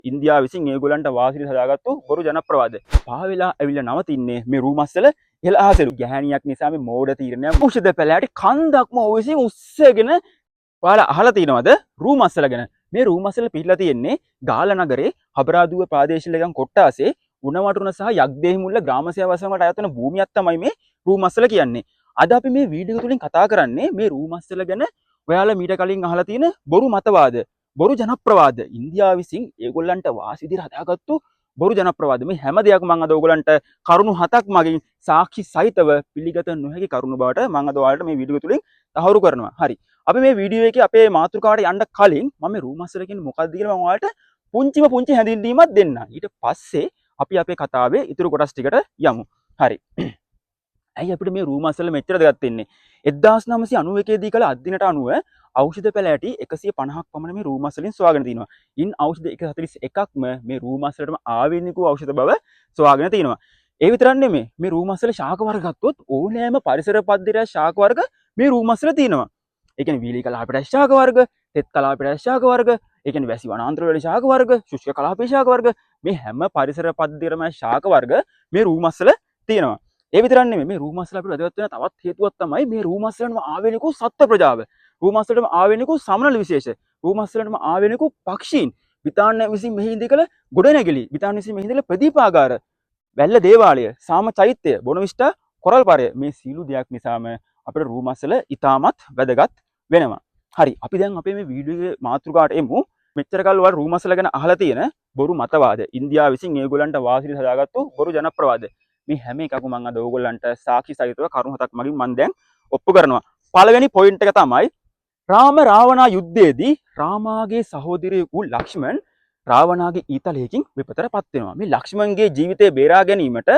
ඉන්දියාව විසින් ඒගොල්ලන්ට වාසිය හදාගත්තු බොරු ජනප්‍රවාද. පාවෙලා ඇවිල්ලා නවතින්නේ මේ රූමස්සල ඉහළ අහසලු. ගැහණියක් නිසා මේ මෝඩ තීරණයක් ඖෂධ පැලෑටි කන්දක්ම ඔවිසින් උස්සගෙන ඔයාලා අහලා තියෙනවද රූමස්සල ගැන? මේ රූමස්සල පිහිටලා තියෙන්නේ ගාල නගරේ හබරාදුව ප්‍රාදේශීය ලේකම් කොට්ටාසේ උණවටුන සහ යක්දේහිමුල්ල ග්‍රාම සේවා වසමකට අයත් වෙන භූමියක් තමයි මේ රූමස්සල කියන්නේ. අද අපි මේ වීඩියෝ තුලින් කතා කරන්නේ මේ රූමස්සල ගැන. ඔයාලා මීට කලින් අහලා තියෙන බොරු මතවාද, බොරු ජනප්‍රවාද, ඉන්දියාව විසින් ඒගොල්ලන්ට වාසි විදිහට හදාගත්තු බොරු ජනප්‍රවාද. මේ හැම දෙයක්ම මම අද ඔයගොල්ලන්ට කරුණු 7ක් මගින් සාක්ෂි සහිතව පිළිගත නොහැකි කරුණු බවට මම අද ඔයාලට මේ වීඩියෝ තුලින් තහවුරු කරනවා. හරි. අපි මේ වීඩියෝ එකේ අපේ මාතෘකාවට යන්න කලින් මම මේ රූමස්සල කියන්නේ මොකක්ද කියලා මම ඔයාලට පුංචි හැඳින්වීමක් දෙන්න. ඊට පස්සේ අපි අපේ කතාවේ ඉතුරු කොටස් ටිකට යමු. හරි. ඇයි අපිට මේ රූමස්සල මෙච්චර දෙයක් තින්නේ? 1991 දී කළ අධ්‍යයනයට අනුව ඖෂධ පැලෑටි 150ක් පමණ මේ රූමස්සලින් සොයාගෙන තිනවා. ඉන් ඖෂධ 141ක්ම මේ රූමස්සලටම ආවේනික ඖෂධ බව සොයාගෙන තිනවා. ඒ විතරක් නෙමෙයි. මේ රූමස්සල ශාක වර්ග ගත්තොත් ඕනෑම පරිසර පද්ධතිය ශාක වර්ග මේ රූමස්සල තියෙනවා. ඒ කියන්නේ වීලි කලාපයට ශාක වර්ග, තෙත් කලාපයට ශාක වර්ග, ඒ කියන්නේ වැසි වනාන්තර වල ශාක වර්ග, ශුෂ්ක කලාපයේ ශාක වර්ග, මේ හැම පරිසර පද්ධතියකම ශාක වර්ග මේ රූමස්සල තියෙනවා. ඒ විතරක් නෙමෙයි. මේ රූමස්සල අපිට වැදගත් වෙන තවත් හේතුවක් තමයි මේ රූමස්සලටම ආවේනික සත්ත්ව ප්‍රජාව. රූමස්සලටම ආවේනික සමනල විශේෂ. රූමස්සලටම ආවේනික පක්ෂීන්. බ්‍රිතාන්‍ය විසින් මෙහි ඉඳලා ගොඩනැගිලි. බ්‍රිතාන්‍ය විසින් මෙහි ඉඳලා ප්‍රදීපාගාර, වැල්ල දේවාලය, සාම චෛත්‍ය, බොනවිස්ටා කොරල් පාරය, මේ සීළු දෙයක් නිසාම අපිට රූමස්සල ඉතාමත් වැදගත් වෙනවා. හරි. අපි දැන් අපේ මේ වීඩියෝ මාතෘකාවට එමු. මෙච්චර කල් වල රූමස්සල ගැන අහලා තියෙන බොරු මතවාද, ඉන්දියාව විසින් ඒගොල්ලන්ට වාසිය හදාගත්තු බොරු ජනප්‍රවාද. මේ හැම එකක්ම මම අද ඕගොල්ලන්ට සාක්ෂි සහිතව කරුණු 7ක් මගින් මම දැන් ඔප්පු කරනවා. පළවෙනි පොයින්ට් එක තමයි රාම රාවණා යුද්ධයේදී රාමාගේ සහෝදරයෙකු වූ ලක්ෂ්මන් රාවණාගේ ඊතලයකින් විපතටපත් වෙනවා. මේ ලක්ෂ්මන්ගේ ජීවිතය බේරා ගැනීමට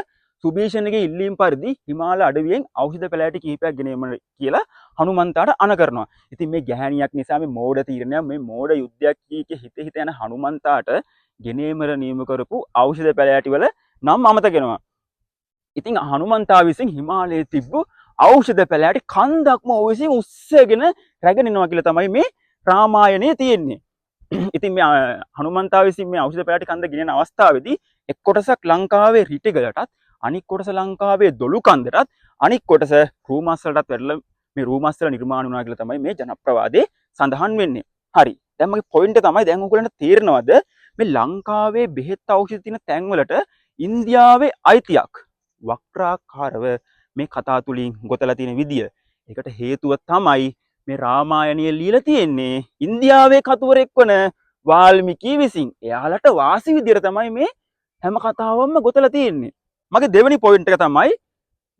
සුභීෂණගේ ඉල්ලීම් පරිදි හිමාල අඩවියෙන් ඖෂධ පැලෑටි කිහිපයක් ගෙන එන්න කියලා හනුමන්තාට අණ කරනවා. ඉතින් මේ ගැහණියක් නිසා මේ මෝඩ තීරණයක්, මේ මෝඩ යුද්ධයක් කීකේ හිත යන හනුමන්තාට ගෙනේමර නියම කරපු ඖෂධ පැලෑටි වල නම් අමතක වෙනවා. ඉතින් හනුමන්තා විසින් හිමාලයේ තිබ්බ ඖෂධ පැලෑටි කන්දක්ම ඔවිසින් උස්සගෙන රැගෙන එනවා කියලා තමයි මේ රාමායනයේ තියෙන්නේ. ඉතින් මේ හනුමන්තා විසින් මේ ඖෂධ පැලෑටි කන්ද ගෙනියන අවස්ථාවේදී එක් කොටසක් ලංකාවේ රිටිගලටත්, අනික් කොටස ලංකාවේ දොළු කන්දටත්, අනික් කොටස රූමස්සලටත් වැටලා මේ රූමස්සල නිර්මාණය වුණා කියලා තමයි මේ ජනප්‍රවාදයේ සඳහන් වෙන්නේ. හරි. දැන් මගේ පොයින්ට් එක තමයි දැන් ඔයගොල්ලන්ට තේරෙනවද මේ ලංකාවේ බෙහෙත් ඖෂධ තියෙන තැන්වලට ඉන්දියාවේ අයිතියක් වක්‍රාකාරව මේ කතා තුලින් ගොතලා තියෙන විදිය. ඒකට හේතුව තමයි මේ රාමායනය ලියලා තියෙන්නේ ඉන්දියාවේ කතුවරෙක් වන වාල්මීකි විසින්. එයාලට වාසි විදියට තමයි මේ හැම කතාවක්ම ගොතලා තියෙන්නේ. මගේ දෙවෙනි පොයින්ට් එක තමයි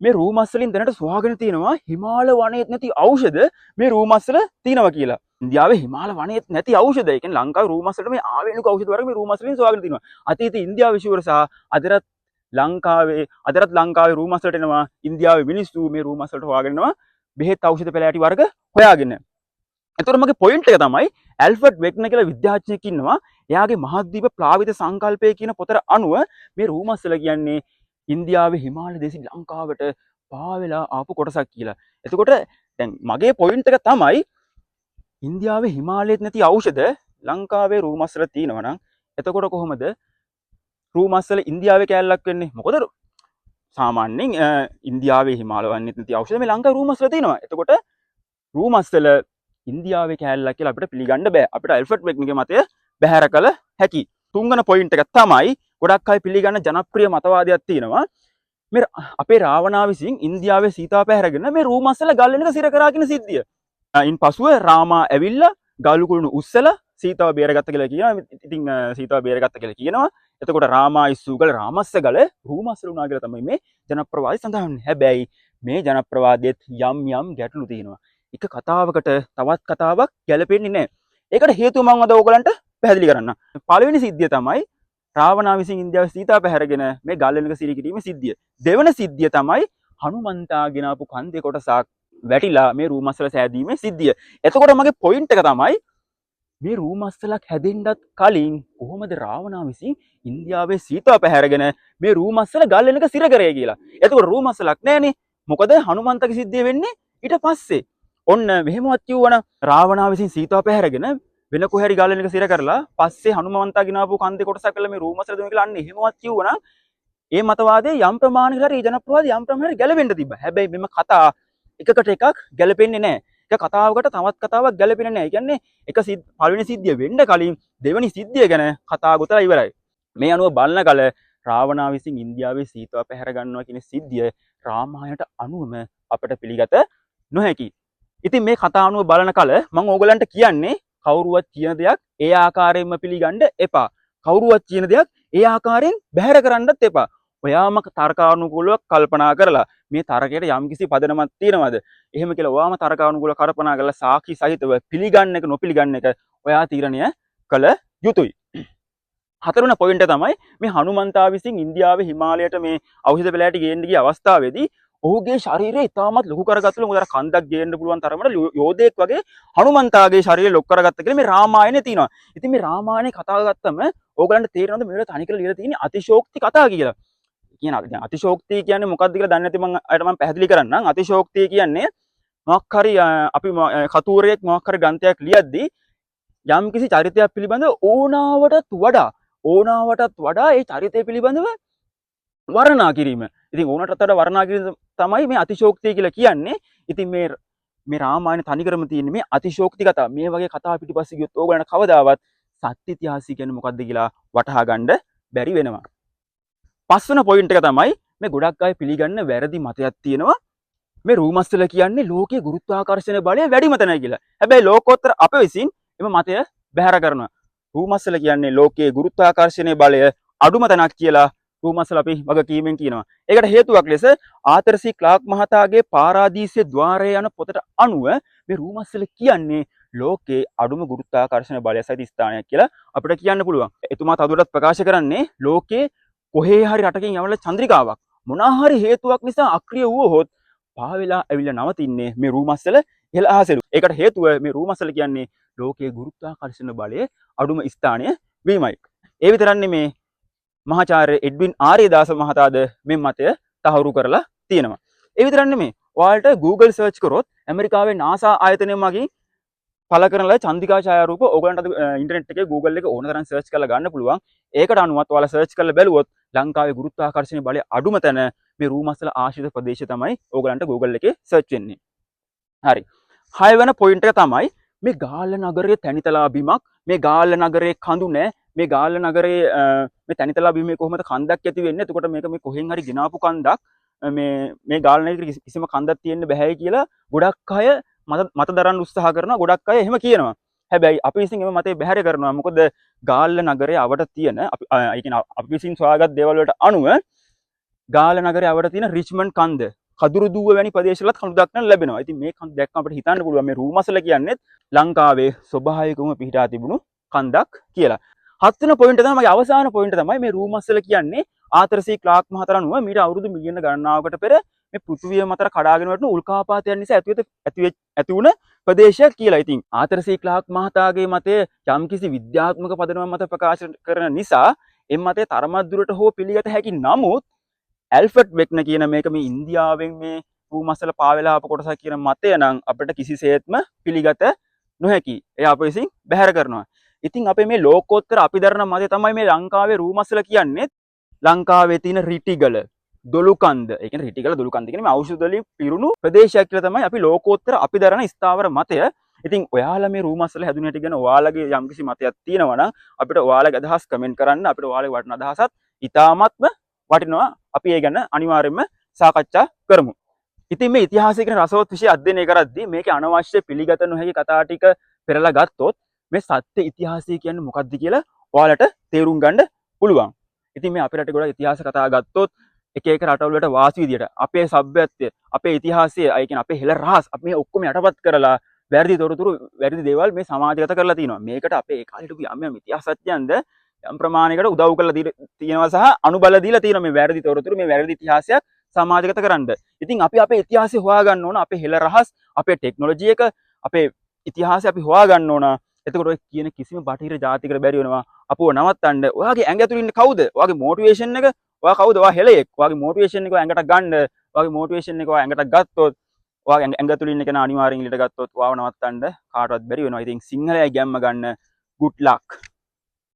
මේ රූමස්සලින් දැනට සොයාගෙන තියෙනවා හිමාල වනයේ නැති ඖෂධ මේ රූමස්සල තියෙනවා කියලා. ඉන්දියාවේ හිමාල වනයේ නැති ඖෂධ. ඒ කියන්නේ ලංකාවේ රූමස්සලට මේ ආවේනික ඖෂධ වර්ග මේ රූමස්සලින් සොයාගෙන තියෙනවා. අතීතයේ ඉන්දියාව විශ්වවර සහ අදටත් ලංකාවේ රූමස්සලට එනවා ඉන්දියාවේ මිනිස්සු මේ රූමස්සලට හොයාගෙන එනවා බෙහෙත් ඖෂධ පැලෑටි වර්ග හොයාගෙන. එතකොට මගේ පොයින්ට් එක තමයි ඇල්ෆර්ඩ් වෙග්නර් කියලා විද්‍යාඥයෙක් ඉන්නවා. එයාගේ මහද්වීප ප්ලාවිත සංකල්පය කියන පොතට අනුව මේ රූමස්සල කියන්නේ ඉන්දියාවේ හිමාල දේශේ ලංකාවට පාවෙලා ආපු කොටසක් කියලා. එතකොට දැන් මගේ පොයින්ට් එක තමයි ඉන්දියාවේ හිමාලයේ නැති ඖෂධ ලංකාවේ රූමස්සල තියෙනවා නම් එතකොට කොහොමද රූමස්සල ඉන්දියාවේ කෑල්ලක් වෙන්නේ? මොකද සාමාන්‍යයෙන් ඉන්දියාවේ හිමාල වනයේ නැති ඖෂධ මේ ලංකාවේ රූමස්සල තියෙනවා. එතකොට රූමස්සල ඉන්දියාවේ කෑල්ලක් කියලා අපිට පිළිගන්න බෑ. අපිට ඇල්ෆර්ඩ් වෙග්නර්ගේ මතය බැහැර කළ හැකි. තුන්වන පොයින්ට් එක තමයි ගොඩක් අය පිළිගන්න ජනප්‍රිය මතවාදයක් තියෙනවා. මේ අපේ රාවණා විසින් ඉන්දියාවේ සීතාව පැහැරගෙන මේ රූමස්සල ගල් වෙනක සිර කරා කියන සිද්ධිය. ඉන් පසුව රාමා ඇවිල්ලා ගල්ු කුළුණු උස්සලා සීතාව බේරගත්ත කියලා කියනවා. ඉතින් සීතාව බේරගත්ත කියලා කියනවා. එතකොට රාමා ඉස්සුගල රාමස්සගල රූමස්සල වුණා කියලා තමයි මේ ජනප්‍රවාදය සඳහන් වෙන්නේ. හැබැයි මේ ජනප්‍රවාදයේත් යම් ගැටලු තියෙනවා. එක කතාවකට තවත් කතාවක් ගැලපෙන්නේ නැහැ. ඒකට හේතුව මම අද ඕගලන්ට පැහැදිලි කරන්න. පළවෙනි සිද්ධිය තමයි රාවණා විසින් ඉන්දියාවේ සීතාව පැහැරගෙන මේ ගල් වෙනක සිරි කිරීමේ සිද්ධිය. දෙවන සිද්ධිය තමයි හනුමන්තා ගෙනාපු කන්දේ කොටසක් වැටිලා මේ රූමස්සල සෑදීමේ සිද්ධිය. එතකොට මගේ පොයින්ට් එක තමයි මේ රූමස්සලක් හැදෙන්නත් කලින් කොහොමද රාවණා විසින් ඉන්දියාවේ සීතාව පැහැරගෙන මේ රූමස්සල ගල් වෙනක සිර කරේ කියලා. එතකොට රූමස්සලක් නැහනේ. මොකද හනුමන්තගේ සිද්ධිය වෙන්නේ ඊට පස්සේ. ඔන්න මෙහෙමවත් කියවන රාවණා විසින් සීතාව පැහැරගෙන වෙන කොහේ හරි ගාලෙන් එක සිර කරලා පස්සේ හනුමන්තා ගినాපු කන්දේ කොටසක් කරලා මේ රූ මසල දෙමු කියලා අන්න එහෙමවත් කිව්වනම් ඒ මතවාදයේ යම් ප්‍රමාණයකට හරි ජනප්‍රවාදී යම් ප්‍රමාණයකට ගැලවෙන්න තිබ්බා. හැබැයි මෙම කතා එකකට එකක් ගැලපෙන්නේ නැහැ. එක කතාවකට තවත් කතාවක් ගැලපෙන්නේ නැහැ. ඒ කියන්නේ එක පළවෙනි සිද්ධිය වෙන්න කලින් දෙවෙනි සිද්ධිය ගැන කතා ගොතලා ඉවරයි. මේ අනුව බලන කල රාවණා විසින් ඉන්දියාවේ සීතාව පැහැර ගන්නවා කියන සිද්ධිය රාමායනට අනුවම අපට පිළිගත නොහැකි. ඉතින් මේ කතා අනුව බලන කල මම ඕගලන්ට කියන්නේ කවුරුවත් කියන දෙයක් ඒ ආකාරයෙන්ම පිළිගන්න එපා. කවුරුවත් කියන දෙයක් ඒ ආකාරයෙන් බැහැර කරන්නත් එපා. ඔයාම තර්කානුකූලව කල්පනා කරලා මේ තර්කයට යම්කිසි පදනමක් තියෙනවද? එහෙම කියලා ඔයාම තර්කානුකූලව කල්පනා කරලා සාක්ෂි සහිතව පිළිගන්න එක නොපිළිගන්න එක ඔයා තීරණය කළ යුතුයි. හතරවෙනි පොයින්ට් එක තමයි මේ හනුමන්තා විසින් ඉන්දියාවේ හිමාලයට මේ ඖෂධ පෙළයට ගේන්න ගිය අවස්ථාවේදී ඔහුගේ ශරීරය ඉතාමත් ලොකු කරගත්තලු. මොකද අර කන්දක් ගේන්න පුළුවන් තරමට යෝධයෙක් වගේ හනුමන්තාගේ ශරීරය ලොකු කරගත්ත කියලා මේ රාමායනේ තියෙනවා. ඉතින් මේ රාමායනේ කතා ගත්තම ඕගලන්ට තේරෙනවද මේවල තනි කරලා ලියලා තියෙන්නේ අතිශෝක්ති කතා කියලා. කියන දැන් අතිශෝක්තිය කියන්නේ මොකක්ද කියලා දන්නේ නැති මම පැහැදිලි කරන්නම්. අතිශෝක්තිය කියන්නේ මොකක් හරි අපි කතූරයෙක් මොකක් හරි ග්‍රන්ථයක් ලියද්දී යම් කිසි චරිතයක් පිළිබඳව ඕනාවටත් වඩා ඒ චරිතය පිළිබඳව වර්ණනා කිරීම. ඉතින් ඕනටත් වඩා වර්ණනා කිරීම තමයි මේ අතිශෝක්තිය කියලා කියන්නේ. ඉතින් මේ රාමායන තනිකරම තියෙන්නේ මේ අතිශෝක්ති කතා. මේ වගේ කතා පිටිපස්සේ ගියොත් ඕගලන්ට කවදාවත් සත්‍ය ඉතිහාසය කියන්නේ මොකක්ද කියලා වටහා ගන්න බැරි වෙනවා. පස්වන පොයින්ට් එක තමයි මේ ගොඩක් අය පිළිගන්න වැරදි මතයක් තියෙනවා. මේ රූමස්සල කියන්නේ ලෝකයේ ගුරුත්වාකර්ෂණ බලය වැඩිම තැනයි කියලා. හැබැයි ලෝකෝත්තර අප විසින් එම මතය බැහැර කරනවා. රූමස්සල කියන්නේ ලෝකයේ ගුරුත්වාකර්ෂණයේ බලය අඩුම තැනක් කියලා රූමස්සල අපි වගකීමෙන් කියනවා. ඒකට හේතුවක් ලෙස ආතර් සී ක්ලාක් මහතාගේ පාරාදීසයේ ద్వාරය යන පොතට අනුව මේ රූමස්සල කියන්නේ ලෝකයේ අඩුම ගුරුත්වාකර්ෂණ බලය සහිත ස්ථානයක් කියලා අපිට කියන්න පුළුවන්. එතුමා තවදුරටත් ප්‍රකාශ කරන්නේ ලෝකයේ කොහේ හරි රටකින් යවල චන්ද්‍රිකාවක් මොනවා හරි හේතුවක් නිසා අක්‍රිය වුවහොත් පාවෙලා ඇවිල්ලා නවතින්නේ මේ රූමස්සල ඉහළ අහසෙලු. ඒකට හේතුව මේ රූමස්සල කියන්නේ ලෝකයේ ගුරුත්වාකර්ෂණ බලයේ අඩුම ස්ථානය වීමයි. ඒ විතරක් නෙමේ මහාචාර්ය එඩ්වින් ආර්යදාස මහතාද මේ මතය තහවුරු කරලා තියෙනවා. ඒ විතරක් නෙමේ ඔයාලට Google search කරොත් ඇමරිකාවේ NASA ආයතනය මගින් පළ කරන ලද චන්ද්‍රිකා ඡායාරූප ඕගලන්ට ඉන්ටර්නෙට් එකේ Google එකේ ඕන තරම් සර්ච් කරලා ගන්න පුළුවන්. ඒකට අනුවත් ඔයාලා සර්ච් කරලා බැලුවොත් ලංකාවේ ගුරුත්වාකර්ෂණ බලය අඩුම තැන මේ රූමස්සල ආශ්‍රිත ප්‍රදේශය තමයි ඕගලන්ට Google එකේ සර්ච් වෙන්නේ. හරි. 6 වෙනි පොයින්ට් එක තමයි මේ ගාල්ල නගරයේ තැනිතලා බිමක්, මේ ගාල්ල නගරයේ කඳු නැහැ, මේ ගාල්ල නගරයේ මේ තැනිතලා බිමේ කොහොමද කන්දක් ඇති වෙන්නේ? එතකොට මේක මේ කොහෙන් හරි ගෙනාපු කන්දක්. මේ ගාල්ල නගරේ කිසිම කන්දක් තියෙන්න බෑයි කියලා ගොඩක් අය මත දරන්න උත්සාහ කරනවා. ගොඩක් අය එහෙම කියනවා. හැබැයි අපි විසින් එම මතේ බැහැර කරනවා. මොකද ගාල්ල නගරයේ අවට තියෙන අපි විසින් සොයාගත් දේවල් වලට අනුව ගාල්ල නගරයේ අවට තියෙන රිච්මන්ඩ් කන්ද, කදුරු දුව වැනි ප්‍රදේශවලත් කඳු දක්නට ලැබෙනවා. ඉතින් මේ කඳු දැක්කම අපිට හිතන්න පුළුවන් මේ රූමස්සල කියන්නේ ලංකාවේ ස්වභාවිකවම පිහිටා තිබුණු කන්දක් කියලා. 7 වෙනි පොයින්ට් එක තමයි මගේ අවසාන පොයින්ට් තමයි මේ රූමස්සල කියන්නේ ආතර් සී ක්ලාක් මහතා අනුව මීට අවුරුදු මිලියන ගණනාවකට පෙර මේ පෘථිවිය මතට කඩාගෙන වැටුණු උල්කාපාතයන් නිසා ඇති වුණ ප්‍රදේශයක් කියලා. ඉතින් ආතර් සී ක්ලාක් මහතාගේ මතය යම්කිසි විද්‍යාත්මක පදනමක් මත ප්‍රකාශ කරන නිසා එම් මතය තරමක් දුරට හෝ පිළිගත හැකි. නමුත් ඇල්ෆර්ඩ් වෙක්න කියන මේක මේ ඉන්දියාවෙන් මේ රූමස්සල පාවෙලා ආපු කොටසක් කියන මතය නම් අපිට කිසිසේත්ම පිළිගත නොහැකි. ඒ අප විසින් බැහැර කරනවා. ඉතින් අපේ මේ ලෝකෝත්තර අපි දරන මතය තමයි මේ ලංකාවේ රූමස්සල කියන්නේ ලංකාවේ තියෙන රිටිගල දොළුකන්ද. ඒ කියන්නේ රිටිගල දොළුකන්ද කියන්නේ මේ ඖෂධ වලින් පිරුණු ප්‍රදේශයක් කියලා තමයි අපි ලෝකෝත්තර අපි දරන ස්ථාවර මතය. ඉතින් ඔයාලා මේ රූමස්සල හැදුන හැටි ගැන ඔයාලගේ යම්කිසි මතයක් තියෙනවා නම් අපිට ඔයාලගේ අදහස් කමෙන්ට් කරන්න. අපිට ඔයාලගේ වටින අදහසත් ඉතාමත්ම වටිනවා. අපි ඒ ගැන අනිවාර්යයෙන්ම සාකච්ඡා කරමු. ඉතින් මේ ඉතිහාසය කියන රසවත් විෂය අධ්‍යයනය කරද්දී මේකේ අනවශ්‍ය පිළිගත නොහැකි කතා ටික පෙරලා ගත්තොත් මේ සත්‍ය ඉතිහාසය කියන්නේ මොකක්ද කියලා ඔයාලට තේරුම් ගන්න පුළුවන්. ඉතින් මේ අපේ රටේ ගොඩක් ඉතිහාස කතා ගත්තොත් එක එක රටවල් වලට වාසි විදියට අපේ සભ્યත්වය, අපේ ඉතිහාසය, ඒ කියන්නේ අපේ හෙළ රහස් අපි මේ ඔක්කොම යටපත් කරලා වැරදි තොරතුරු, වැරදි දේවල් මේ සමාජගත කරලා තිනවා. මේකට අපේ ඒ කාලේ හිටපු යම් ඉතිහාසඥයන්ද යම් ප්‍රමාණයකට උදව් කරලා තියෙනවා සහ අනුබල දීලා තියෙනවා මේ වැරදි තොරතුරු, මේ වැරදි ඉතිහාසයක් සමාජගත කරන්න. ඉතින් අපි අපේ ඉතිහාසය හොයාගන්න ඕන. අපේ හෙළ රහස්, අපේ ටෙක්නොලොජි එක, අපේ ඉතිහාසය අපි හොයාගන්න ඕන. එතකොට ඔය කියන කිසිම බටහිර ජාතිකර බැරි වෙනවා අපව නවත්තන්න. ඔයාගේ ඇඟ ඇතුළේ ඉන්නේ කවුද? ඔයාගේ මොටිවේෂන් එක ඔයා කවුද? ඔයා හෙළයෙක්. ඔයාගේ මොටිවේෂන් එක ඇඟට ගන්න. ඔයාගේ මොටිවේෂන් එක ඔයා ඇඟට ගත්තොත් ඔයාගේ ඇඟ තුලින් එක අනිවාර්යෙන් ඉලට ගත්තොත් ඔයාව නවත්තන්න කාටවත් බැරි වෙනවා. ඉතින් සිංහලයි ගැම්ම ගන්න good luck.